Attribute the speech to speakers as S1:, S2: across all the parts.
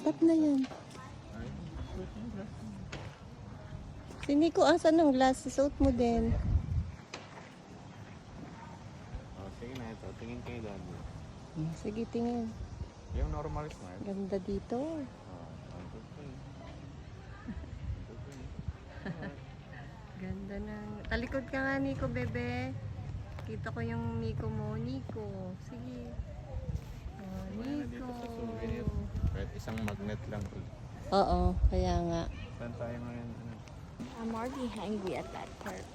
S1: Sapat na yan. Si Nico, asan ng glass? Suot mo din.
S2: Oh, sige na ito. Tingin kayo doon.
S1: Sige, tingin.
S2: Yung normal smile.
S1: Ganda dito.
S2: Oh, nandun ko eh. Nandun ko eh.
S1: Ganda na. Talikod ka nga, Nico, bebe. Kita ko yung Nico mo. Nico. Sige. Oh,
S2: Wala na dito
S1: Nico.
S2: sa souvenir. Kahit isang magnet lang.
S1: Oo, kaya nga.
S2: Saan tayo ngayon? Ano?
S3: I'm already hungry at that part.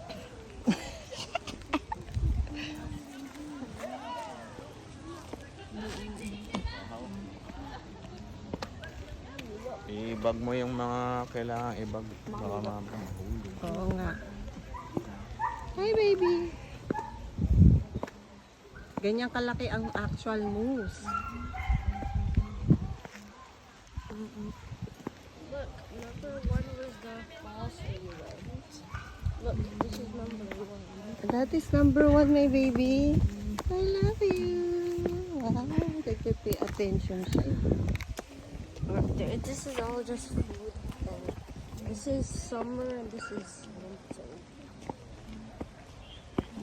S2: I-bag mo yung mga kailangan i-bag. Baka mahuli.
S1: Oo nga. Hi, baby. Ganyan kalaki ang actual moose.
S3: Look, number one was the false reload. Look, this is number one.
S1: That is number one, my baby. I love you. Wow, nagpe-pay attention siya.
S3: This is all just food. And this is summer and this is winter.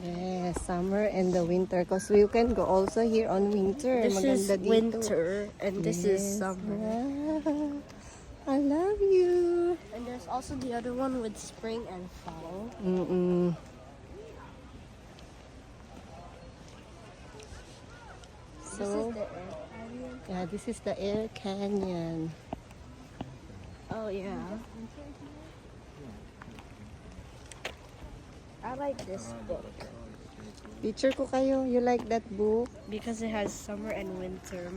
S1: Yes, summer and the winter. Because we can go also here on winter.
S3: This is
S1: Maganda dito.
S3: winter and this is
S1: Yes,
S3: summer.
S1: wow. I love you.
S3: And there's also the other one with spring and fall.
S1: Mm-mm.
S3: This is
S1: So,
S3: the air canyon.
S1: yeah, this is the Air Canyon.
S3: Oh yeah. I like this book
S1: Picture ko kayo. You like that book?
S3: because it has summer and winter.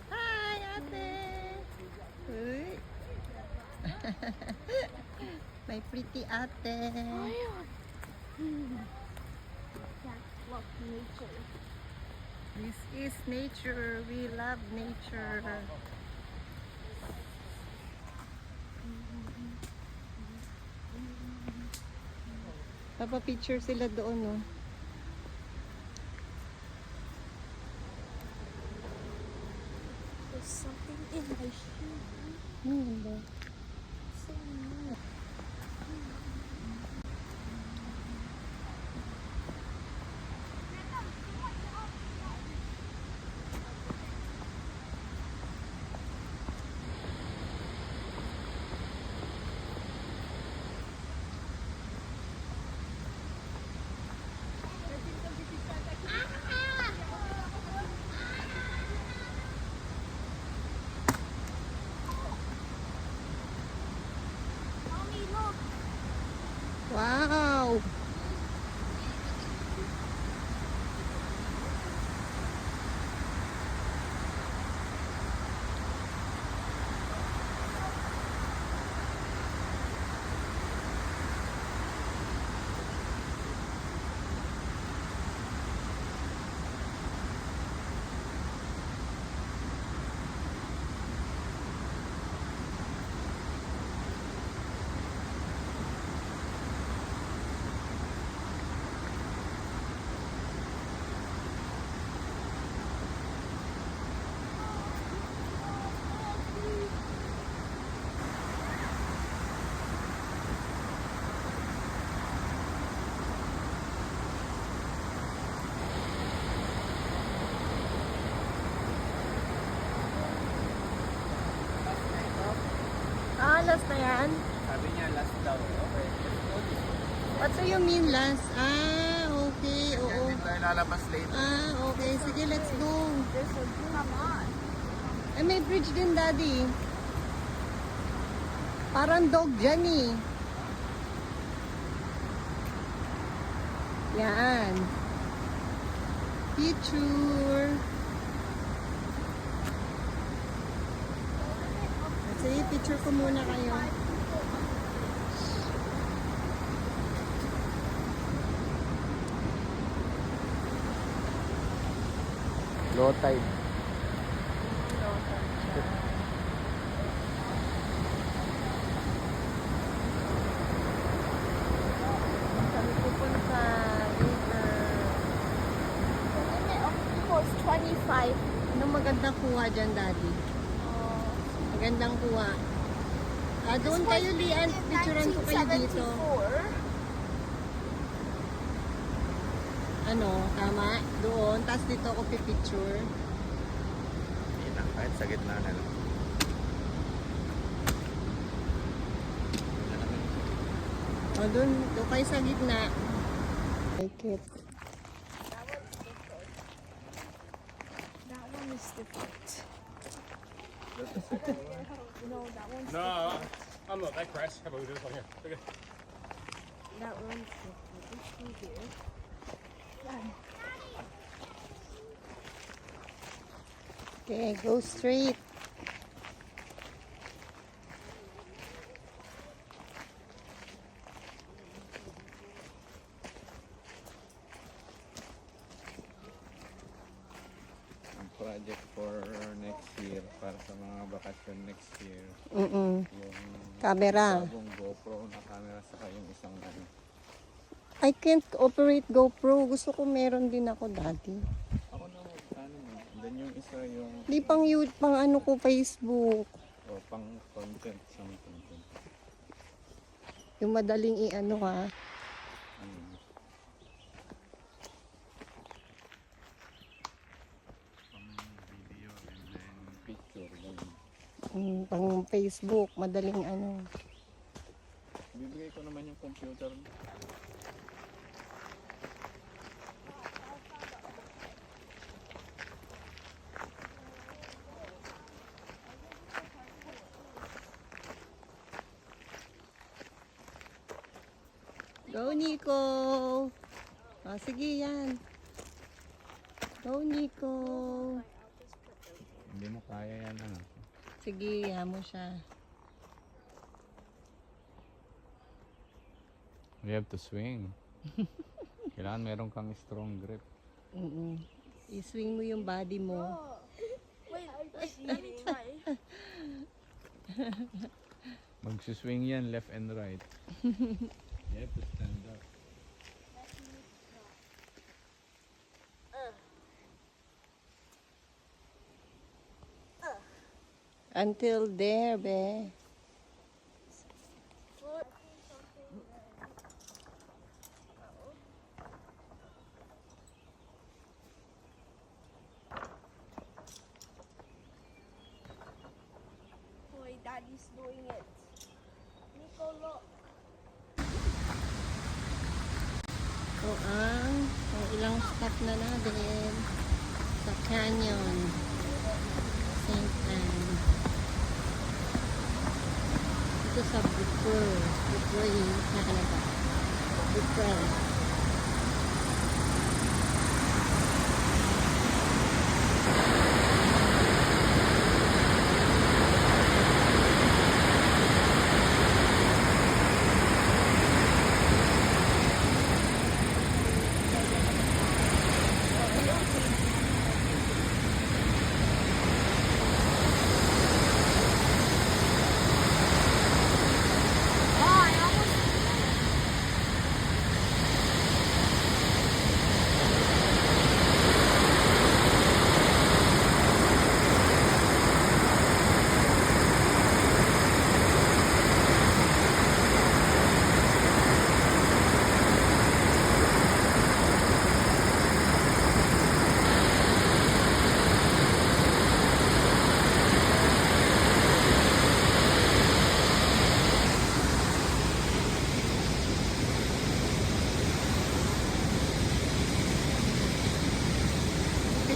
S1: Hi, ate! Uy. My pretty ate.
S3: Look, nature.
S1: This is nature. We love nature. Papa-picture sila doon, no?
S3: There's something in my shoe.
S1: Ba?
S3: So weird.
S1: last na yan?
S2: Sabi niya last daw. Okay.
S1: What do you mean last? Okay. Oo.
S2: Hindi tayo lalabas later.
S1: Okay. Sige, let's go.
S3: There's a come on.
S1: Ay, may bridge din, Daddy. Parang dog dyan eh. Yan. Picture. Sige, picture ko muna kayo.
S2: Low tide.
S1: Kami pupunta later.
S3: The limit of people is 25.
S1: Anong magandang kuha dyan, Daddy? Magandang kuha. Doon kayo, Lian. Picturean ko kayo dito.
S3: 1974.
S1: Ano, tama? Doon. Tapos dito ako pipicture.
S2: Hindi na. Kahit sa gitna na lang.
S1: Doon kayo sa gitna. Like it.
S3: That one is different. No, that one's
S4: No, I'm not that crash. How about we do this one here? Okay.
S3: That one's different. Let's see here.
S1: Okay, go straight.
S2: Ang project for next year, para sa mga bakasyon next year,
S1: Mm-mm.
S2: yung
S1: Camera.
S2: bagong GoPro na camera saka yung isang ano.
S1: I can't operate GoPro. Gusto ko meron din ako, Daddy.
S2: Ako na ano mo. Then yung isa yung
S1: Di pang ano ko, Facebook.
S2: pang content, some content.
S1: Yung madaling i-ano ha.
S2: Mm. Pang video and then picture. Ganun.
S1: Pang Facebook, madaling ano.
S2: Bibigay ko naman yung computer.
S1: Go, Nico! Sige, yan. Go, Nico!
S2: Hindi mo kaya yan ano.
S1: Sige, yan mo siya.
S2: You have to swing. Kailangan meron kang strong grip.
S1: I-swing mo yung body mo.
S3: Wait, let me try.
S2: Magsiswing yan left and right. You have to stand up.
S1: Until there, be.
S3: Boy, Daddy's doing it. Nico, look.
S1: So, ang ilang stop na natin sa Canyon St. Anne. Ito sa Beaupre, Canada. Beaupre.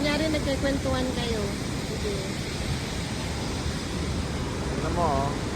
S1: Kunyari nagkikwentuhan kayo. Sige.
S2: Tignan mo, oh.